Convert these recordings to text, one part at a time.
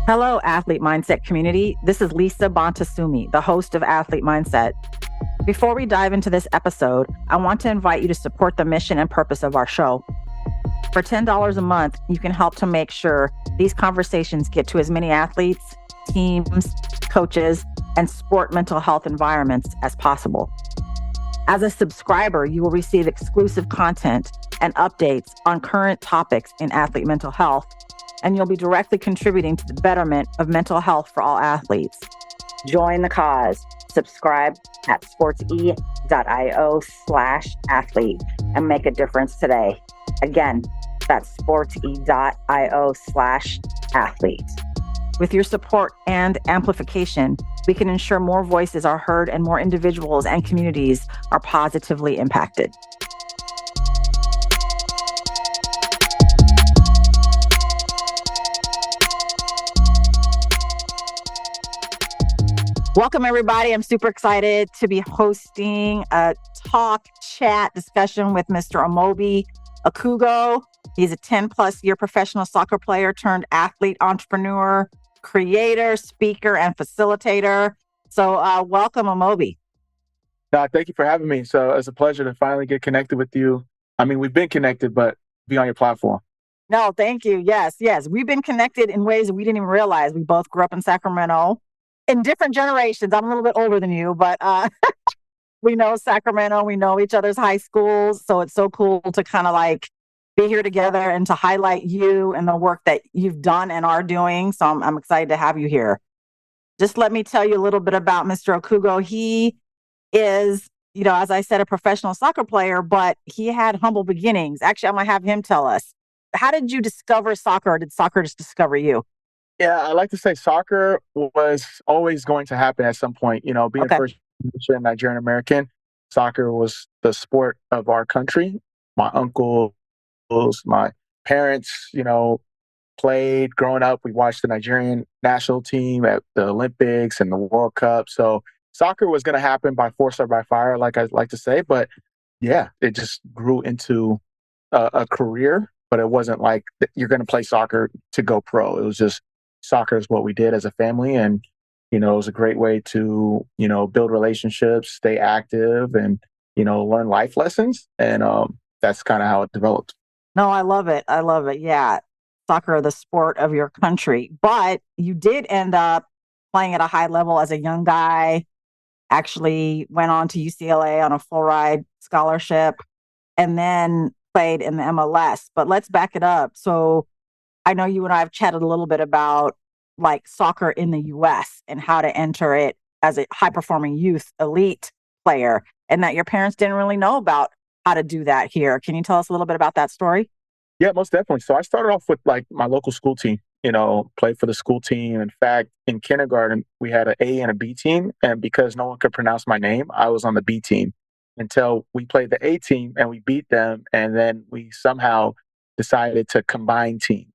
Hello, Athlete Mindset community. This is Lisa Bontasumi, the host of Athlete Mindset. Before we dive into this episode, I want to invite you to support the mission and purpose of our show. For $10 a month, you can help to make sure these conversations get to as many athletes, teams, coaches, and sport mental health environments as possible. As a subscriber, you will receive exclusive content and updates on current topics in athlete mental health, and you'll be directly contributing to the betterment of mental health for all athletes. Join the cause. Subscribe at sportse.io/athlete and make a difference today. Again, that's sportse.io/athlete. With your support and amplification, we can ensure more voices are heard and more individuals and communities are positively impacted. Welcome, everybody. I'm super excited to be hosting a talk, chat, discussion with Mr. Amobi Okugo. He's a 10-plus year professional soccer player turned athlete, entrepreneur, creator, speaker, and facilitator. So welcome, Amobi. Thank you for having me. So it's a pleasure to finally get connected with you. I mean, we've been connected, but be on your platform. No, thank you. Yes. We've been connected in ways that we didn't even realize. We both grew up in Sacramento. In different generations. I'm a little bit older than you, but we know Sacramento, we know each other's high schools. So it's so cool to kind of like be here together and to highlight you and the work that you've done and are doing. So I'm excited to have you here. Just let me tell you a little bit about Mr. Okugo. He is, as I said, a professional soccer player, but he had humble beginnings. Actually, I'm going to have him tell us. How did you discover soccer, or did soccer just discover you? Yeah, I like to say soccer was always going to happen at some point. Being first generation Nigerian American, soccer was the sport of our country. My uncles, my parents, played growing up. We watched the Nigerian national team at the Olympics and the World Cup. So soccer was going to happen by force or by fire, like I like to say. But yeah, it just grew into a career. But it wasn't like you're going to play soccer to go pro. It was just soccer is what we did as a family. And, it was a great way to, build relationships, stay active and, learn life lessons. And that's kind of how it developed. No, I love it. Yeah. Soccer, the sport of your country. But you did end up playing at a high level as a young guy, actually went on to UCLA on a full ride scholarship, and then played in the MLS. But let's back it up. So I know you and I have chatted a little bit about like soccer in the US and how to enter it as a high performing youth elite player, and that your parents didn't really know about how to do that here. Can you tell us a little bit about that story? Yeah, most definitely. So I started off with like my local school team, played for the school team. In fact, in kindergarten, we had an A and a B team. And because no one could pronounce my name, I was on the B team until we played the A team and we beat them. And then we somehow decided to combine teams,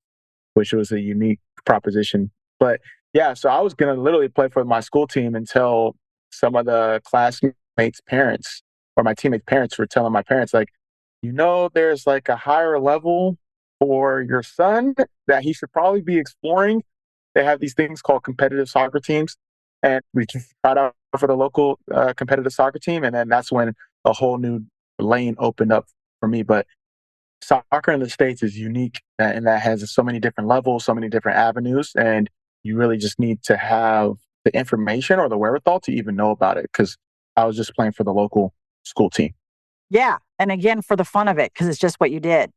which was a unique proposition. But yeah, so I was going to literally play for my school team until some of the classmates' parents or my teammates' parents were telling my parents, like, there's like a higher level for your son that he should probably be exploring. They have these things called competitive soccer teams. And we just tried out for the local competitive soccer team. And then that's when a whole new lane opened up for me. But soccer in the States is unique and that has so many different levels, so many different avenues. And you really just need to have the information or the wherewithal to even know about it. Because I was just playing for the local school team. Yeah. And again, for the fun of it, because it's just what you did.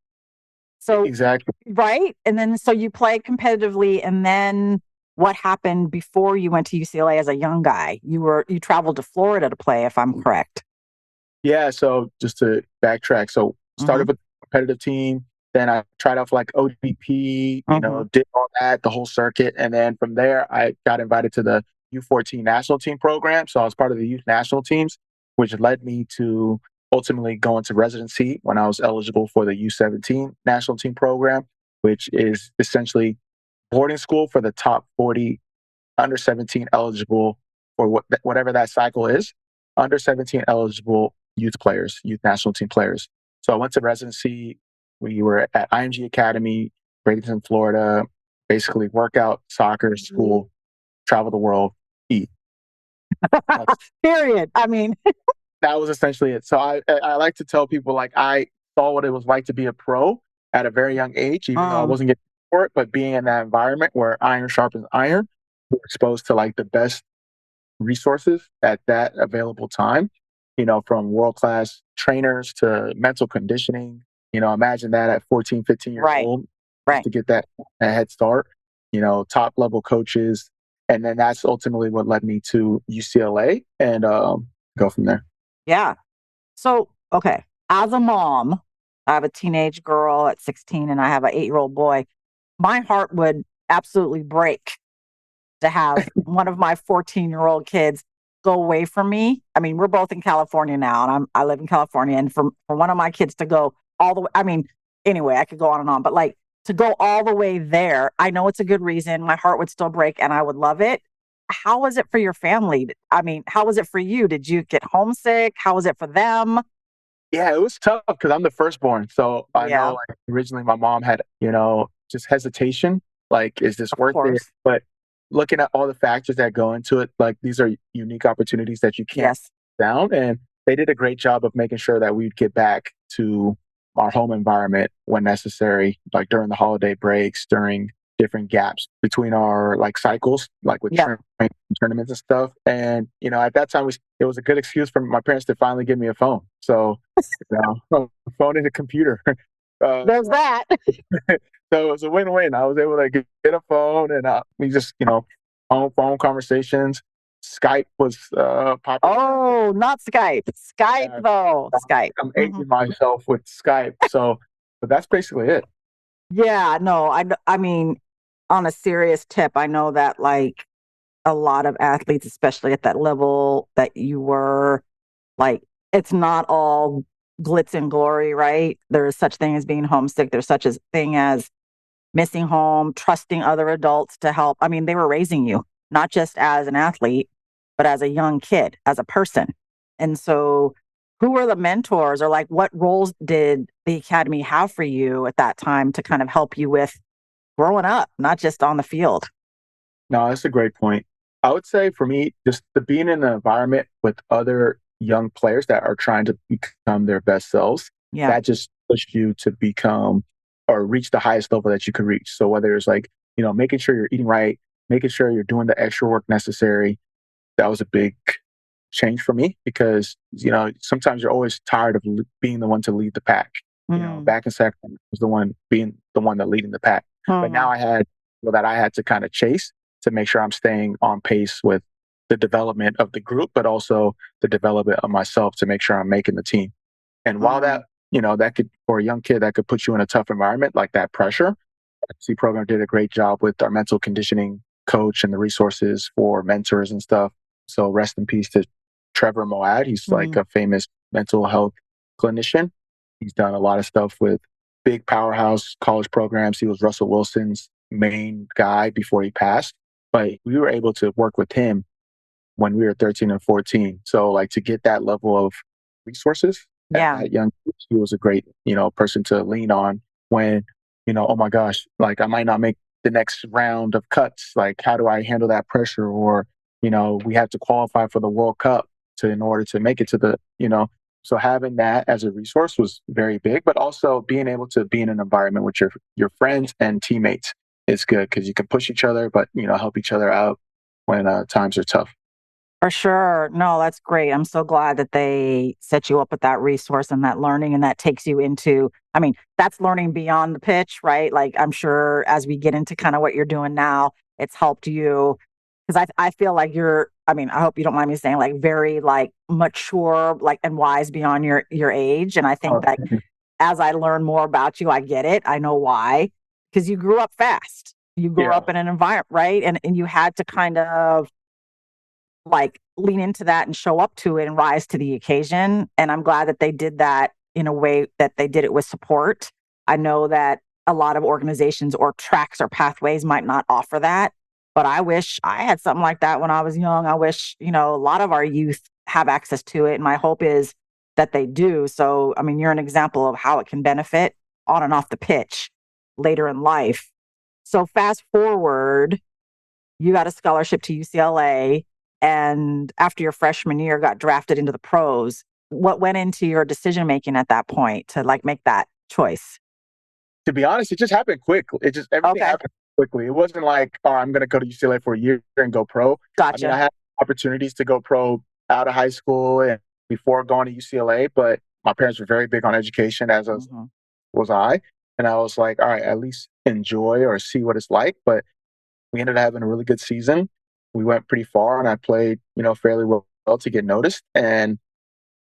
So exactly. Right. And then so you played competitively. And then what happened before you went to UCLA as a young guy? You traveled to Florida to play, if I'm correct. Yeah. So just to backtrack. So started with the competitive team. Then I tried out for like ODP, did all that, the whole circuit. And then from there, I got invited to the U14 national team program. So I was part of the youth national teams, which led me to ultimately go into residency when I was eligible for the U17 national team program, which is essentially boarding school for the top 40 under 17 eligible for whatever that cycle is, under 17 eligible youth players, youth national team players. So I went to residency. We were at IMG Academy, Bradenton, Florida. basically work out, soccer, school, travel the world, eat. That's Period. I mean, that was essentially it. So I like to tell people like I saw what it was like to be a pro at a very young age, even though I um, wasn't getting for it, but being in that environment where iron sharpens iron, we were exposed to like the best resources at that available time, from world class trainers to mental conditioning. Imagine that at 14, 15 years right, old, just right. to get that a head start, top level coaches. And then that's ultimately what led me to UCLA and go from there. Yeah. So, okay, as a mom, I have a teenage girl at 16 and I have an 8-year-old boy. My heart would absolutely break to have one of my 14-year-old kids go away from me. I mean, we're both in California now, and I live in California. And for one of my kids to go all the way, I mean, anyway, I could go on and on, but like to go all the way there, I know it's a good reason. My heart would still break and I would love it. How was it for your family? I mean, how was it for you? Did you get homesick? How was it for them? Yeah, it was tough because I'm the firstborn. So I know Yeah, like originally my mom had, just hesitation. Like, is this of worth it? course. But looking at all the factors that go into it, like these are unique opportunities that you can't Yes. down. And they did a great job of making sure that we'd get back to our home environment when necessary, like during the holiday breaks, during different gaps between our like cycles, like with Yep. tournaments and stuff. And, at that time, it was a good excuse for my parents to finally give me a phone. So, a phone and a computer. Uh, There's that. so it was a win-win. I was able to get a phone and we just, phone conversations. Skype was popular back then. Oh, not Skype. Skype Yeah, though. Skype. I'm Mhm. aging myself with Skype. So, but that's basically it. Yeah, no, I mean, on a serious tip, I know that like a lot of athletes, especially at that level that you were, like, it's not all glitz and glory, right? There is such thing as being homesick. There's such a thing as missing home, trusting other adults to help. I mean, they were raising you, not just as an athlete, but as a young kid, as a person. And so, who were the mentors or like what roles did the academy have for you at that time to kind of help you with growing up, not just on the field? No, that's a great point. I would say for me, just to being in an environment with other young players that are trying to become their best selves, Yeah. that just pushed you to become or reach the highest level that you could reach. So whether it's like, making sure you're eating right, making sure you're doing the extra work necessary, that was a big change for me because, sometimes you're always tired of being the one to lead the pack. Mm. Back in Sacramento, I was the one being the one that leading the pack. But now Mhm. I had people that I had to kind of chase to make sure I'm staying on pace with the development of the group, but also the development of myself to make sure I'm making the team. And while that, Mm. that could, for a young kid, that could put you in a tough environment like that pressure. The C program did a great job with our mental conditioning coach and the resources for mentors and stuff. So rest in peace to Trevor Moad. He's like Mm. a famous mental health clinician. He's done a lot of stuff with big powerhouse college programs. He was Russell Wilson's main guy before he passed. But we were able to work with him when we were 13 and 14. So like to get that level of resources at Yeah. that young age, he was a great, person to lean on when, oh my gosh, like I might not make the next round of cuts. Like how do I handle that pressure? Or, we have to qualify for the World Cup in order to make it to so having that as a resource was very big, but also being able to be in an environment with your friends and teammates is good because you can push each other, but help each other out when times are tough. For sure. No, that's great. I'm so glad that they set you up with that resource and that learning, and that takes you into, I mean, that's learning beyond the pitch, right? Like, I'm sure as we get into kind of what you're doing now, it's helped you because I feel like you're, I mean, I hope you don't mind me saying like very like mature, like and wise beyond your age. And I think Oh, that as I learn more about you, I get it. I know why. Because you grew up fast. You grew yeah. up in an environment, right? And you had to kind of like lean into that and show up to it and rise to the occasion. And I'm glad that they did that in a way that they did it with support. I know that a lot of organizations or tracks or pathways might not offer that, but I wish I had something like that when I was young. I wish, a lot of our youth have access to it. And my hope is that they do. So, I mean, you're an example of how it can benefit on and off the pitch later in life. So fast forward, you got a scholarship to UCLA, and after your freshman year, got drafted into the pros. What went into your decision making at that point to like make that choice? To be honest, it just happened quick. It just everything Okay, happened quickly. It wasn't like, oh, I'm going to go to UCLA for a year and go pro. I mean, I gotcha. had opportunities to go pro out of high school and before going to UCLA, but my parents were very big on education, as Hmm. was I. And I was like, all right, at least enjoy or see what it's like. But we ended up having a really good season. We went pretty far, and I played, fairly well to get noticed. And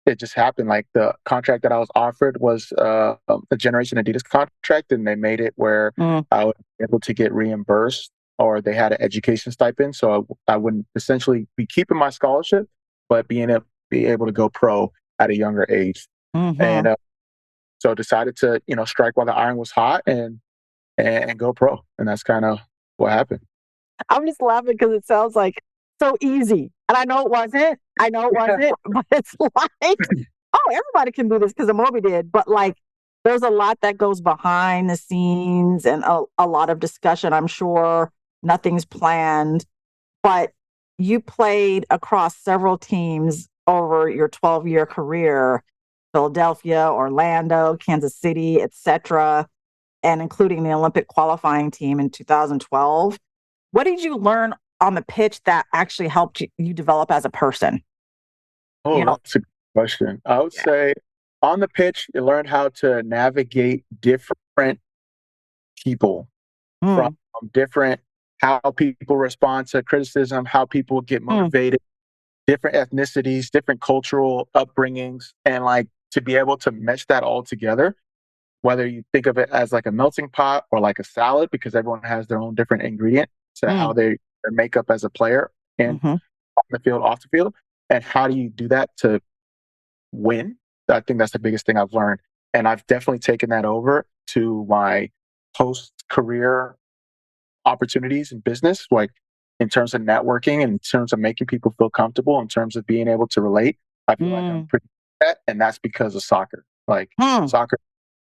it just happened. Like the contract that I was offered was a Generation Adidas contract, and they made it where Mm, I was able to get reimbursed, or they had an education stipend, so I wouldn't essentially be keeping my scholarship, but be able to go pro at a younger age. And hmm. so decided to strike while the iron was hot and go pro, and that's kind of what happened. I'm just laughing because it sounds like so easy. And I know it wasn't. I know it wasn't, but it's like, oh, everybody can do this because Amobi did. But like, there's a lot that goes behind the scenes and a lot of discussion. I'm sure nothing's planned, but you played across several teams over your 12-year career: Philadelphia, Orlando, Kansas City, etc., and including the Olympic qualifying team in 2012. What did you learn on the pitch that actually helped you develop as a person? You Oh, know, that's a good question. I would yeah. say on the pitch, you learn how to navigate different people from Mm, different how people respond to criticism, how people get mm, motivated, different ethnicities, different cultural upbringings, and like to be able to mesh that all together, whether you think of it as like a melting pot or like a salad, because everyone has their own different ingredient to how mm, their makeup as a player and mm-hmm. on the field, off the field. And how do you do that to win? I think that's the biggest thing I've learned. And I've definitely taken that over to my post career opportunities in business, like in terms of networking, in terms of making people feel comfortable, in terms of being able to relate. I feel like I'm Mm, pretty good at that, and that's because of soccer. Like mm. soccer,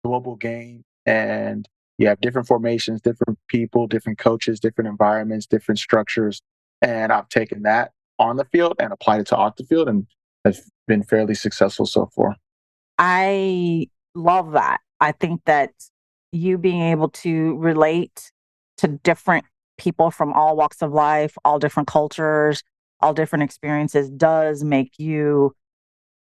global game, and you have different formations, different people, different coaches, different environments, different structures, and I've taken that on the field and applied it to off the field, and have been fairly successful so far. I love that. I think that you being able to relate to different people from all walks of life, all different cultures, all different experiences does make you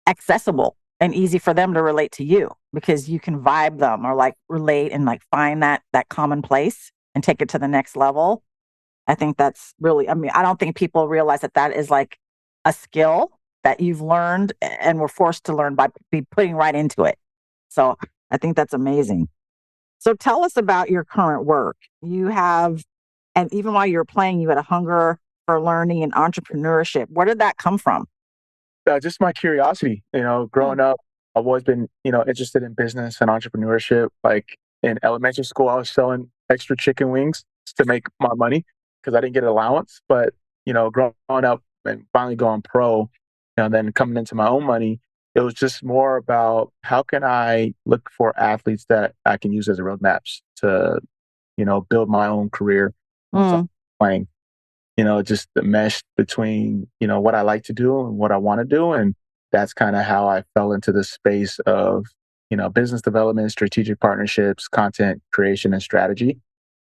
accessible and easy for them to relate to you because you can vibe them or like relate and like find that common place and take it to the next level. I think that's really, I mean, I don't think people realize that that is like a skill that you've learned and were forced to learn by be putting right into it. So I think that's amazing. So tell us about your current work. You have, and even while you were playing, you had a hunger for learning and entrepreneurship. Where did that come from? Just my curiosity. Growing up, I've always been, interested in business and entrepreneurship. Like in elementary school, I was selling extra chicken wings to make my money because I didn't get an allowance. But, growing up and finally going pro, then coming into my own money, it was just more about how can I look for athletes that I can use as roadmaps to, build my own career once I'm Mm, playing, just the mesh between, what I like to do and what I want to do. And that's kind of how I fell into the space of, business development, strategic partnerships, content creation, and strategy.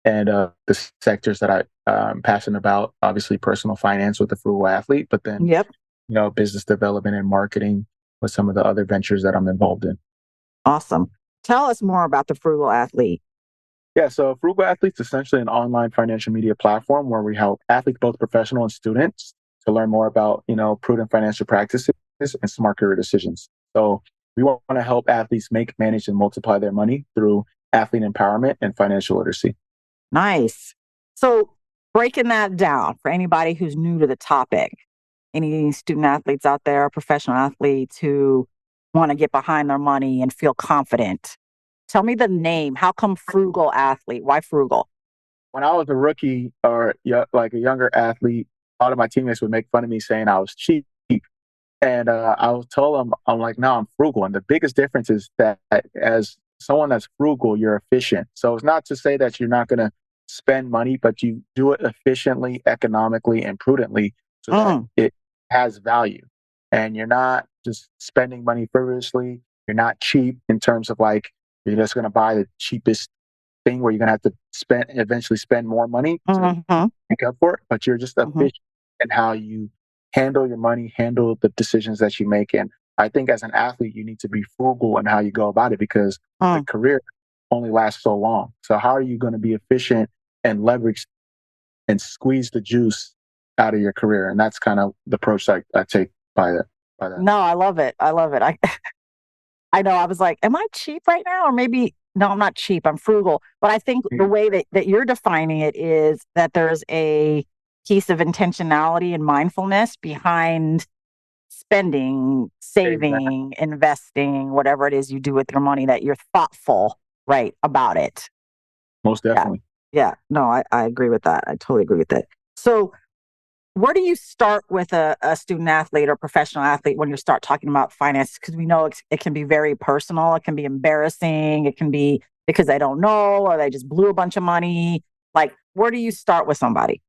And the sectors that I'm passionate about, obviously personal finance with the frugal athlete, but then, yep. business development and marketing with some of the other ventures that I'm involved in. Awesome. Tell us more about the frugal athlete. Yeah, so Frugal Athlete's essentially an online financial media platform where we help athletes, both professional and students, to learn more about, prudent financial practices and smart career decisions. So we want to help athletes make, manage, and multiply their money through athlete empowerment and financial literacy. Nice. So breaking that down for anybody who's new to the topic, any student athletes out there, professional athletes who want to get behind their money and feel confident. Tell me the name. How come frugal athlete? Why frugal? When I was a rookie or like a younger athlete, a lot of my teammates would make fun of me saying I was cheap. And I was told I'm like, no, I'm frugal. And the biggest difference is that as someone that's frugal, you're efficient. So it's not to say that you're not going to spend money, but you do it efficiently, economically, and prudently so that Mm, it has value. And you're not just spending money frivolously. You're not cheap in terms of like you're just going to buy the cheapest thing where you're going to have to eventually spend more money to mhm, make up for it, but you're just mhm, efficient in how you handle your money, handle the decisions that you make. And I think as an athlete, you need to be frugal in how you go about it because the mm. career only lasts so long. So how are you going to be efficient and leverage and squeeze the juice out of your career? And that's kind of the approach I take by that. No, I love it. I love it. I know I was like, am I cheap right now? Or maybe, no, I'm not cheap. I'm frugal. But I think the Mm, way that you're defining it is that there's a piece of intentionality and mindfulness behind spending, exactly. saving, investing, whatever it is you do with your money, that you're thoughtful, right, about it. Most Yeah. definitely. Yeah. No, I agree with that. I totally agree with it. So, where do you start with a student athlete or professional athlete when you start talking about finance? Because we know it can be very personal, it can be embarrassing, it can be because they don't know or they just blew a bunch of money. Like, where do you start with somebody?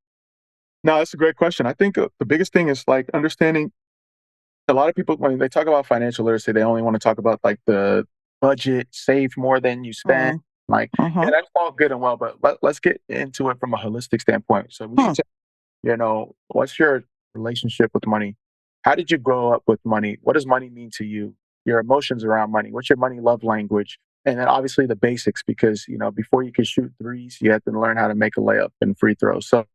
No, that's a great question. I think the biggest thing is like understanding a lot of people when they talk about financial literacy, they only want to talk about like the budget, save more than you spend. Mm, Like, yeah, mm-hmm, that's all good and well, but let's get into it from a holistic standpoint. So we hmm, need to, what's your relationship with money? How did you grow up with money? What does money mean to you? Your emotions around money. What's your money love language? And then obviously the basics, because before you can shoot threes, you have to learn how to make a layup and free throws. So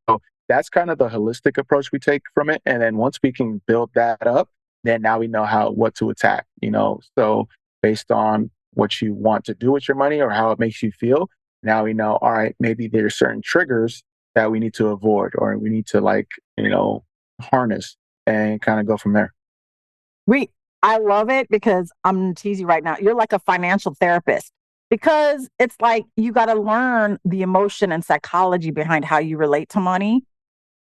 that's kind of the holistic approach we take from it. And then once we can build that up, then now we know what to attack. So based on what you want to do with your money or how it makes you feel, now we know, all right, maybe there's certain triggers that we need to avoid or we need to harness and kind of go from there. we I love it because I'm gonna tease you right now. You're like a financial therapist because it's like you got to learn the emotion and psychology behind how you relate to money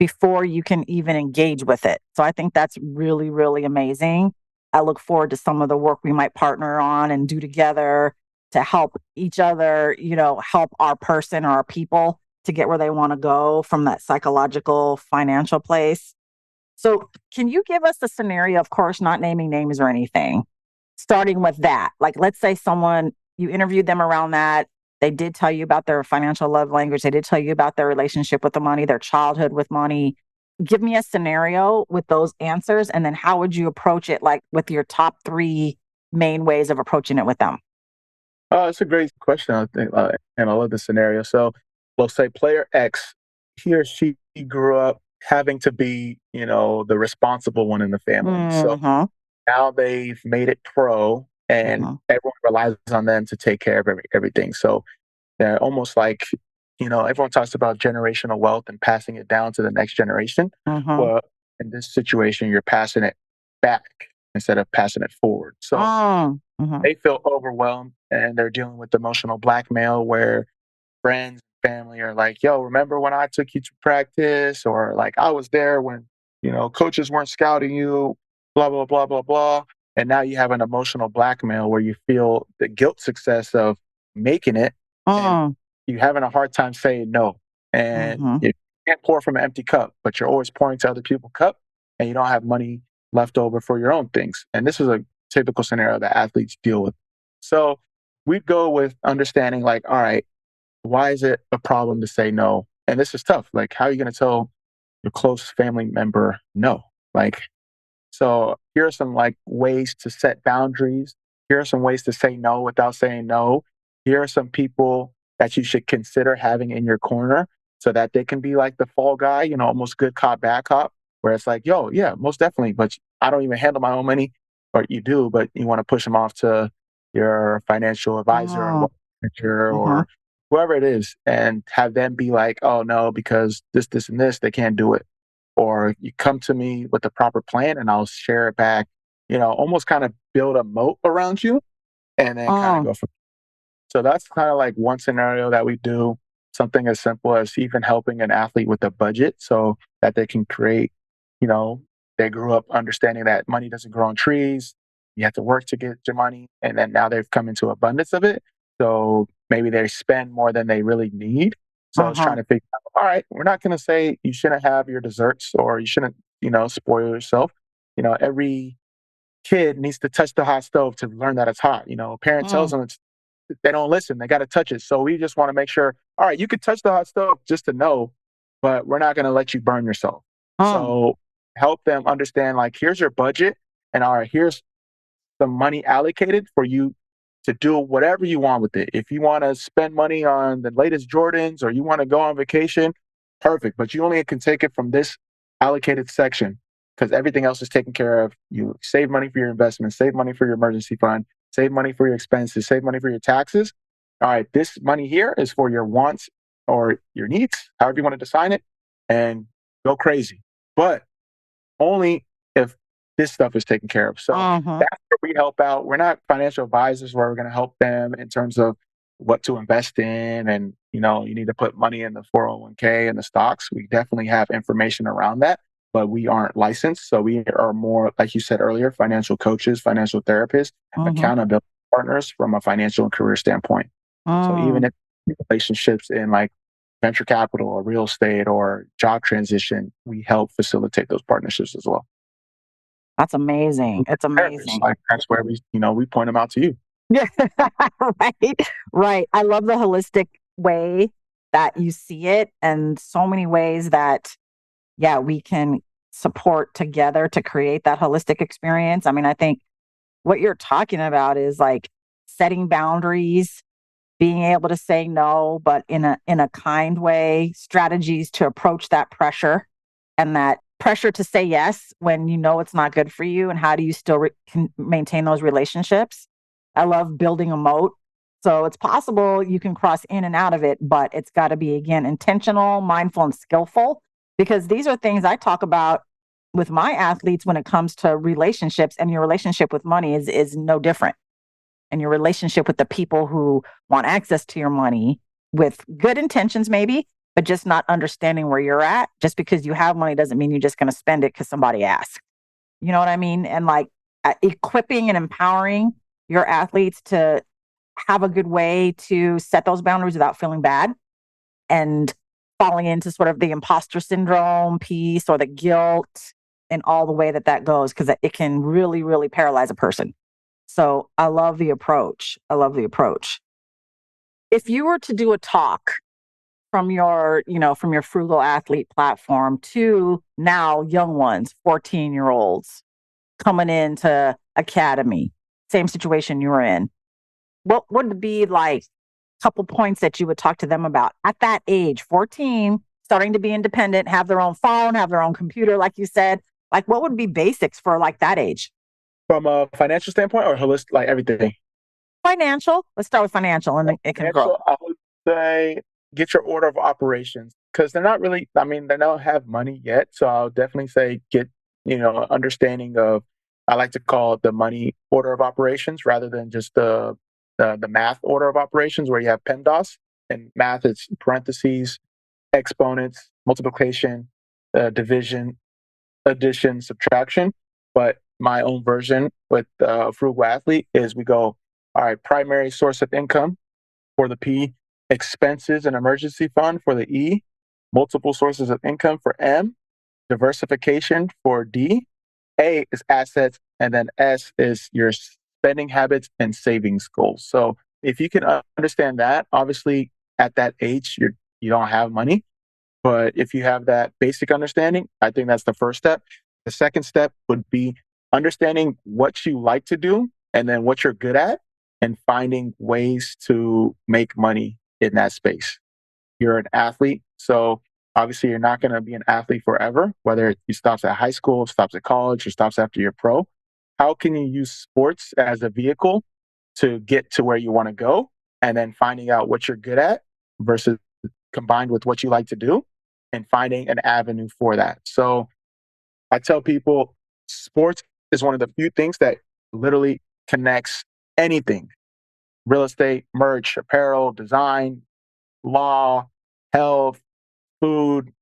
before you can even engage with it. So I think that's really, really amazing. I look forward to some of the work we might partner on and do together to help each other, help our person or our people to get where they want to go from that psychological financial place. So, can you give us a scenario, of course, not naming names or anything, starting with that? Like, let's say someone, you interviewed them around that. They did tell you about their financial love language. They did tell you about their relationship with the money, their childhood with money. Give me a scenario with those answers. And then how would you approach it, like with your top three main ways of approaching it with them? It's a great question, I think, and I love the scenario. So, we'll say player X, he or she grew up having to be, the responsible one in the family. So Mm-hmm. now they've made it pro, and Mm-hmm. everyone relies on them to take care of everything. So they're almost like, everyone talks about generational wealth and passing it down to the next generation. Mm-hmm. Well, in this situation, you're passing it back instead of passing it forward. So Mm-hmm. they feel overwhelmed and they're dealing with emotional blackmail where friends, family are like, yo, remember when I took you to practice? Or like, I was there when, coaches weren't scouting you, blah, blah, blah, blah, blah. And now you have an emotional blackmail where you feel the guilt success of making it and Mm-hmm. you're having a hard time saying no. And Mm-hmm. you can't pour from an empty cup, but you're always pouring to other people's cup and you don't have money left over for your own things. And this is a typical scenario that athletes deal with. So we go with understanding like, all right, why is it a problem to say no? And this is tough. Like, how are you going to tell your close family member no? Like, so here are some like ways to set boundaries. Here are some ways to say no without saying no. Here are some people that you should consider having in your corner so that they can be like the fall guy, almost good cop, bad cop, where it's like, yo, yeah, most definitely, but I don't even handle my own money, or you do, but you want to push them off to your financial advisor or wealth manager Mm-hmm. or whoever it is and have them be like, oh no, because this, and this, they can't do it or you come to me with the proper plan and I'll share it back, almost kind of build a moat around you and then kind of Mm-hmm. go from. So that's kind of like one scenario that we do, something as simple as even helping an athlete with a budget so that they can create, you know, they grew up understanding that money doesn't grow on trees. You have to work to get your money. And then now they've come into abundance of it. So maybe they spend more than they really need. So it's trying to figure out, all right, we're not going to say you shouldn't have your desserts or you shouldn't, spoil yourself. Every kid needs to touch the hot stove to learn that it's hot. A parent tells them they don't listen. They got to touch it. So we just want to make sure, all right, you could touch the hot stove just to know, but we're not going to let you burn yourself. So help them understand, like, here's your budget, and all right, here's the money allocated for you to do whatever you want with it. If you want to spend money on the latest Jordans or you want to go on vacation, perfect. But you only can take it from this allocated section because everything else is taken care of. You save money for your investments, save money for your emergency fund, save money for your expenses, save money for your taxes. All right, this money here is for your wants or your needs, however you want to define it, and go crazy. But only if this stuff is taken care of. So that's where we help out. We're not financial advisors where we're going to help them in terms of what to invest in. And, you need to put money in the 401k and the stocks. We definitely have information around that, but we aren't licensed. So we are more, like you said earlier, financial coaches, financial therapists, accountability partners from a financial and career standpoint. So even if relationships in like venture capital or real estate or job transition, we help facilitate those partnerships as well. That's amazing. It's amazing. Like, that's where we point them out to you. Yeah, right. I love the holistic way that you see it, and so many ways that, we can support together to create that holistic experience. I mean, I think what you're talking about is like setting boundaries, being able to say no, but in a kind way, strategies to approach that pressure and that pressure to say yes when you know it's not good for you, and how do you still can maintain those relationships. I love building a moat. So it's possible you can cross in and out of it, but it's got to be, again, intentional, mindful, and skillful, because these are things I talk about with my athletes when it comes to relationships, and your relationship with money is no different. And your relationship with the people who want access to your money with good intentions, maybe, but just not understanding where you're at. Just because you have money doesn't mean you're just going to spend it because somebody asked. You know what I mean? And like equipping and empowering your athletes to have a good way to set those boundaries without feeling bad and falling into sort of the imposter syndrome piece or the guilt and all the way that goes, because it can really, really paralyze a person. So I love the approach. I love the approach. If you were to do a talk from your frugal athlete platform to now young ones, 14-year-olds coming into academy, same situation you're in, what would be like a couple points that you would talk to them about at that age, 14, starting to be independent, have their own phone, have their own computer, like you said? Like, what would be basics for like that age? From a financial standpoint or holistic, like everything? Financial. Let's start with financial, and then it can grow. I would say get your order of operations, because they're not really, they don't have money yet. So I'll definitely say get, understanding of, I like to call it the money order of operations rather than just the math order of operations where you have PEMDAS. And math, it's parentheses, exponents, multiplication, division, addition, subtraction. But my own version with Frugal Athlete is we go, all right, primary source of income for the P, expenses and emergency fund for the E, multiple sources of income for M, diversification for D, A is assets, and then S is your spending habits and savings goals. So if you can understand that, obviously at that age, you don't have money. But if you have that basic understanding, I think that's the first step. The second step would be understanding what you like to do and then what you're good at and finding ways to make money in that space. You're an athlete, so obviously you're not going to be an athlete forever, whether it stops at high school, stops at college, or stops after you're pro. How can you use sports as a vehicle to get to where you want to go, and then finding out what you're good at versus combined with what you like to do and finding an avenue for that. So I tell people sports is one of the few things that literally connects anything: real estate, merch, apparel, design, law, health, food.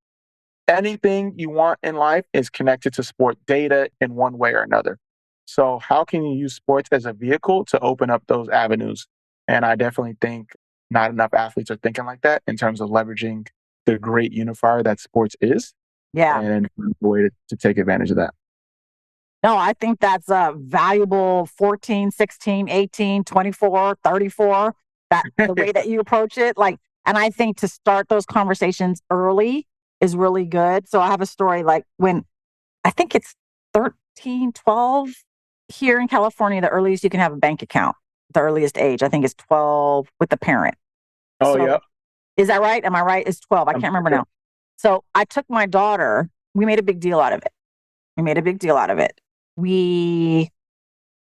Anything you want in life is connected to sport data in one way or another. So how can you use sports as a vehicle to open up those avenues? And I definitely think not enough athletes are thinking like that in terms of leveraging the great unifier that sports is, Yeah. and a way to take advantage of that. No, I think that's a valuable 14, 16, 18, 24, 34. That the way that you approach it. Like, and I think to start those conversations early is really good. So I have a story like when I think it's 13, 12 here in California, the earliest you can have a bank account, the earliest age, I think is 12 with the parent. Oh, So yeah. is that right? Am I right? It's 12. I I'm can't remember sure. now. So I took my daughter, we made a big deal out of it. We made a big deal out of it. We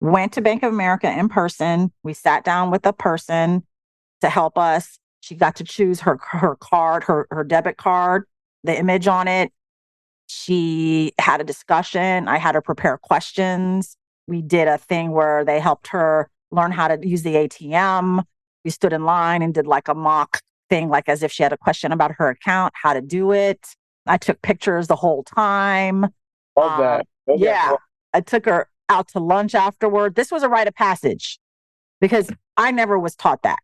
went to Bank of America in person. We sat down with a person to help us. She got to choose her card, her debit card, the image on it. She had a discussion. I had her prepare questions. We did a thing where they helped her learn how to use the ATM. We stood in line and did like a mock thing, like as if she had a question about her account, how to do it. I took pictures the whole time. Love Um, that. Love that. yeah, I took her out to lunch afterward. This was a rite of passage because I never was taught that.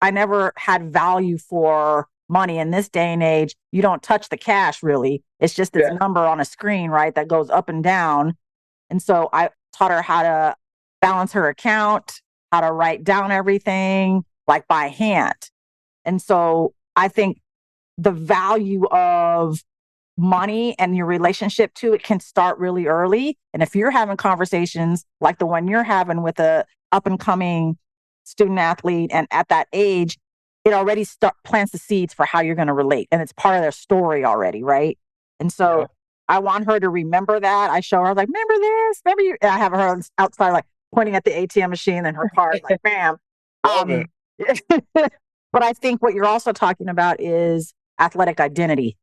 I never had value for money in this day and age. You don't touch the cash really. It's just this Yeah. number on a screen, right? That goes up and down. And so I taught her how to balance her account, how to write down everything like by hand. And so I think the value of money and your relationship to it can start really early. And if you're having conversations like the one you're having with a up and coming student athlete and at that age, it already plants the seeds for how you're going to relate. And it's part of their story already, right? And Yeah. so I want her to remember that. I show her, like, remember this? Remember you? And I have her outside, like pointing at the ATM machine and her card, like, bam. Love it. But I think what you're also talking about is athletic identity,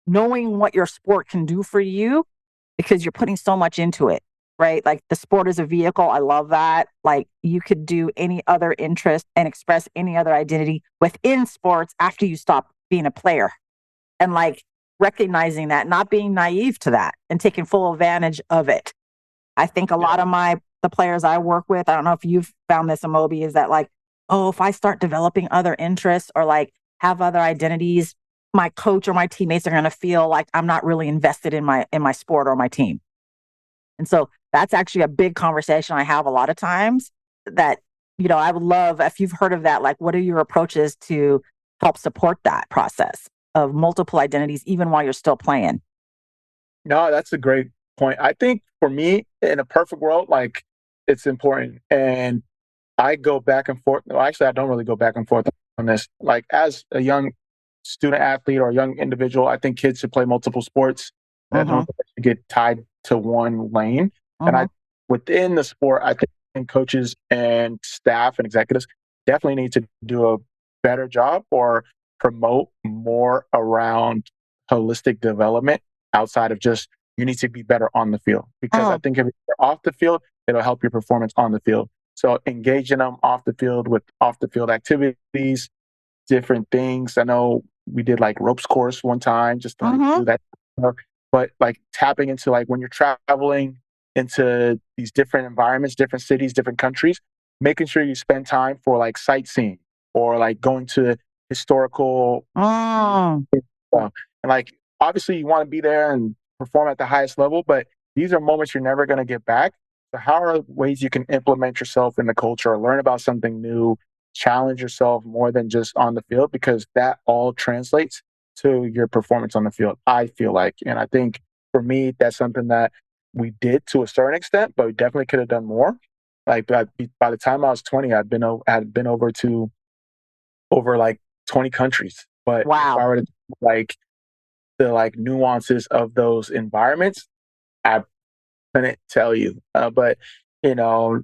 knowing what your sport can do for you because you're putting so much into it, right? Like the sport is a vehicle. I love that. Like you could do any other interest and express any other identity within sports after you stop being a player. And like recognizing that, not being naive to that and taking full advantage of it. I think a Yeah. lot of the players I work with, I don't know if you've found this, Amobi, is that like, oh, if I start developing other interests or like have other identities, my coach or my teammates are going to feel like I'm not really invested in my sport or my team. And so that's actually a big conversation I have a lot of times that, I would love if you've heard of that, like what are your approaches to help support that process of multiple identities, even while you're still playing? No, that's a great point. I think for me, in a perfect world, like it's important. And I go back and forth. Well, actually, I don't really go back and forth on this. Like as a young student athlete or a young individual, I think kids should play multiple sports. I Mm-hmm. don't think they should get tied to one lane. And Mm-hmm. within the sport, I think coaches and staff and executives definitely need to do a better job or promote more around holistic development outside of just you need to be better on the field. Because I Mm. think if you're off the field, it'll help your performance on the field. So engaging them off the field with off the field activities, different things. I know we did like ropes course one time just to like Mm-hmm. do that. But like tapping into like when you're traveling into these different environments, different cities, different countries, making sure you spend time for like sightseeing or like going to historical Mm. and like obviously you want to be there and perform at the highest level, but these are moments you're never going to get back. So how are ways you can implement yourself in the culture, or learn about something new, challenge yourself more than just on the field, because that all translates to your performance on the field, I feel like. And I think for me, that's something that we did to a certain extent, but we definitely could have done more. Like by the time I was 20, had been over like 20 countries. But if I Wow. were to like the like nuances of those environments, I couldn't tell you. But you know,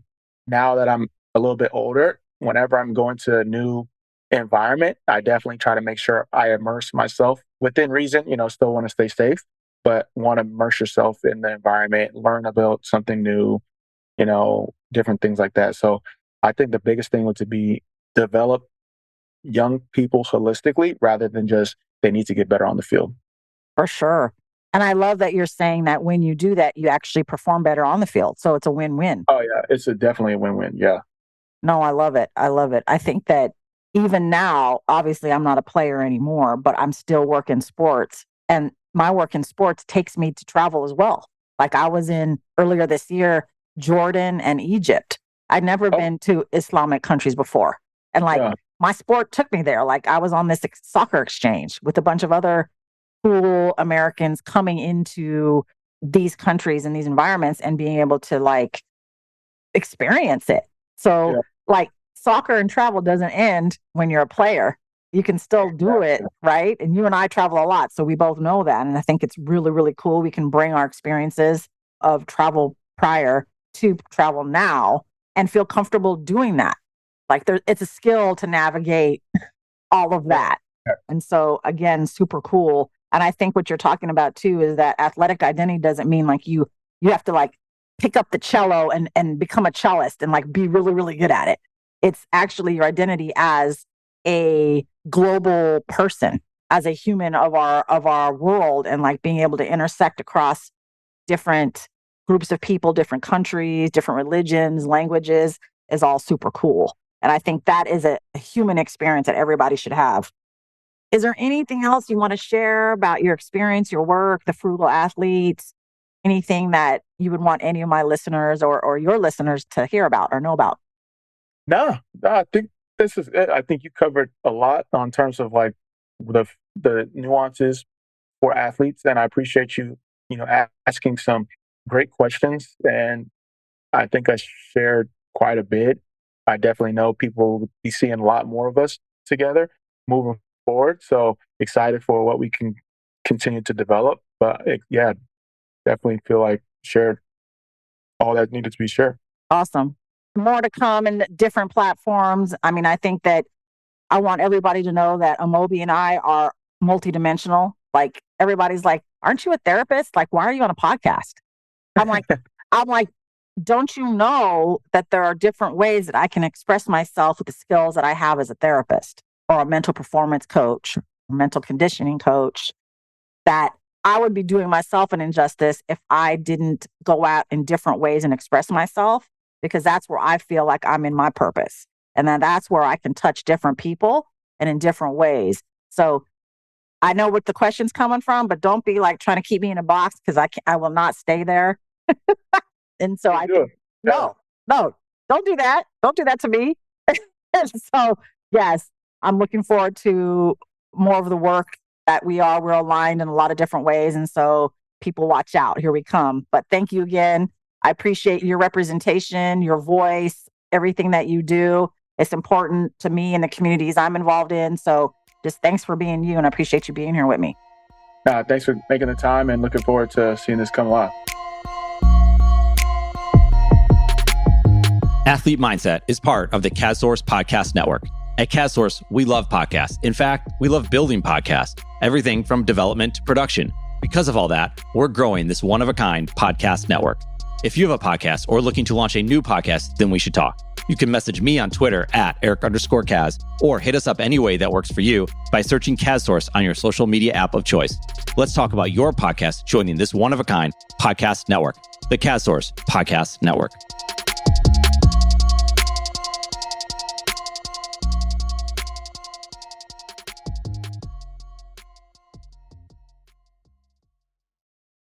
now that I'm a little bit older, whenever I'm going to a new environment, I definitely try to make sure I immerse myself within reason. Still want to stay safe, but want to immerse yourself in the environment, learn about something new. Different things like that. So I think the biggest thing would to be develop young people holistically rather than just they need to get better on the field. For sure. And I love that you're saying that when you do that, you actually perform better on the field. So it's a win win. Oh yeah, it's definitely a win-win. Yeah. No, I love it. I love it. I think that, even now, obviously I'm not a player anymore, but I'm still working sports. And my work in sports takes me to travel as well. Like I was in earlier this year, Jordan and Egypt. I'd never been to Islamic countries before. And like my sport took me there. Like I was on this soccer exchange with a bunch of other cool Americans coming into these countries and these environments and being able to like experience it. So like soccer and travel doesn't end when you're a player. You can still do it, right? And you and I travel a lot, so we both know that. And I think it's really, really cool. We can bring our experiences of travel prior to travel now and feel comfortable doing that. Like it's a skill to navigate all of that. And so again, super cool. And I think what you're talking about too is that athletic identity doesn't mean like you have to like pick up the cello and become a cellist and like be really, really good at it. It's actually your identity as a global person, as a human of our world, and like being able to intersect across different groups of people, different countries, different religions, languages is all super cool. And I think that is a human experience that everybody should have. Is there anything else you want to share about your experience, your work, the Frugal Athletes, anything that you would want any of my listeners or your listeners to hear about or know about? No, I think this is it. I think you covered a lot on terms of like the nuances for athletes, and I appreciate you, asking some great questions. And I think I shared quite a bit. I definitely know people will be seeing a lot more of us together moving forward. So excited for what we can continue to develop. But definitely feel like shared all that needed to be shared. Awesome. More to come in different platforms. I mean, I think that I want everybody to know that Amobi and I are multidimensional. Like everybody's like, aren't you a therapist? Like, why are you on a podcast? I'm like, don't you know that there are different ways that I can express myself with the skills that I have as a therapist or a mental performance coach, or mental conditioning coach, that I would be doing myself an injustice if I didn't go out in different ways and express myself, because that's where I feel like I'm in my purpose. And then that's where I can touch different people and in different ways. So I know what the question's coming from, but don't be like trying to keep me in a box, because I will not stay there. And so no, don't do that. Don't do that to me. So yes, I'm looking forward to more of the work that we're aligned in a lot of different ways. And so people watch out, here we come. But thank you again. I appreciate your representation, your voice, everything that you do. It's important to me and the communities I'm involved in. So just thanks for being you, and I appreciate you being here with me. Thanks for making the time, and looking forward to seeing this come alive. Athlete Mindset is part of the CADSource Podcast Network. At CADSource, we love podcasts. In fact, we love building podcasts, everything from development to production. Because of all that, we're growing this one-of-a-kind podcast network. If you have a podcast or looking to launch a new podcast, then we should talk. You can message me on Twitter at Eric_Kaz, or hit us up any way that works for you by searching CADSource on your social media app of choice. Let's talk about your podcast joining this one-of-a-kind podcast network, the CADSource Podcast Network.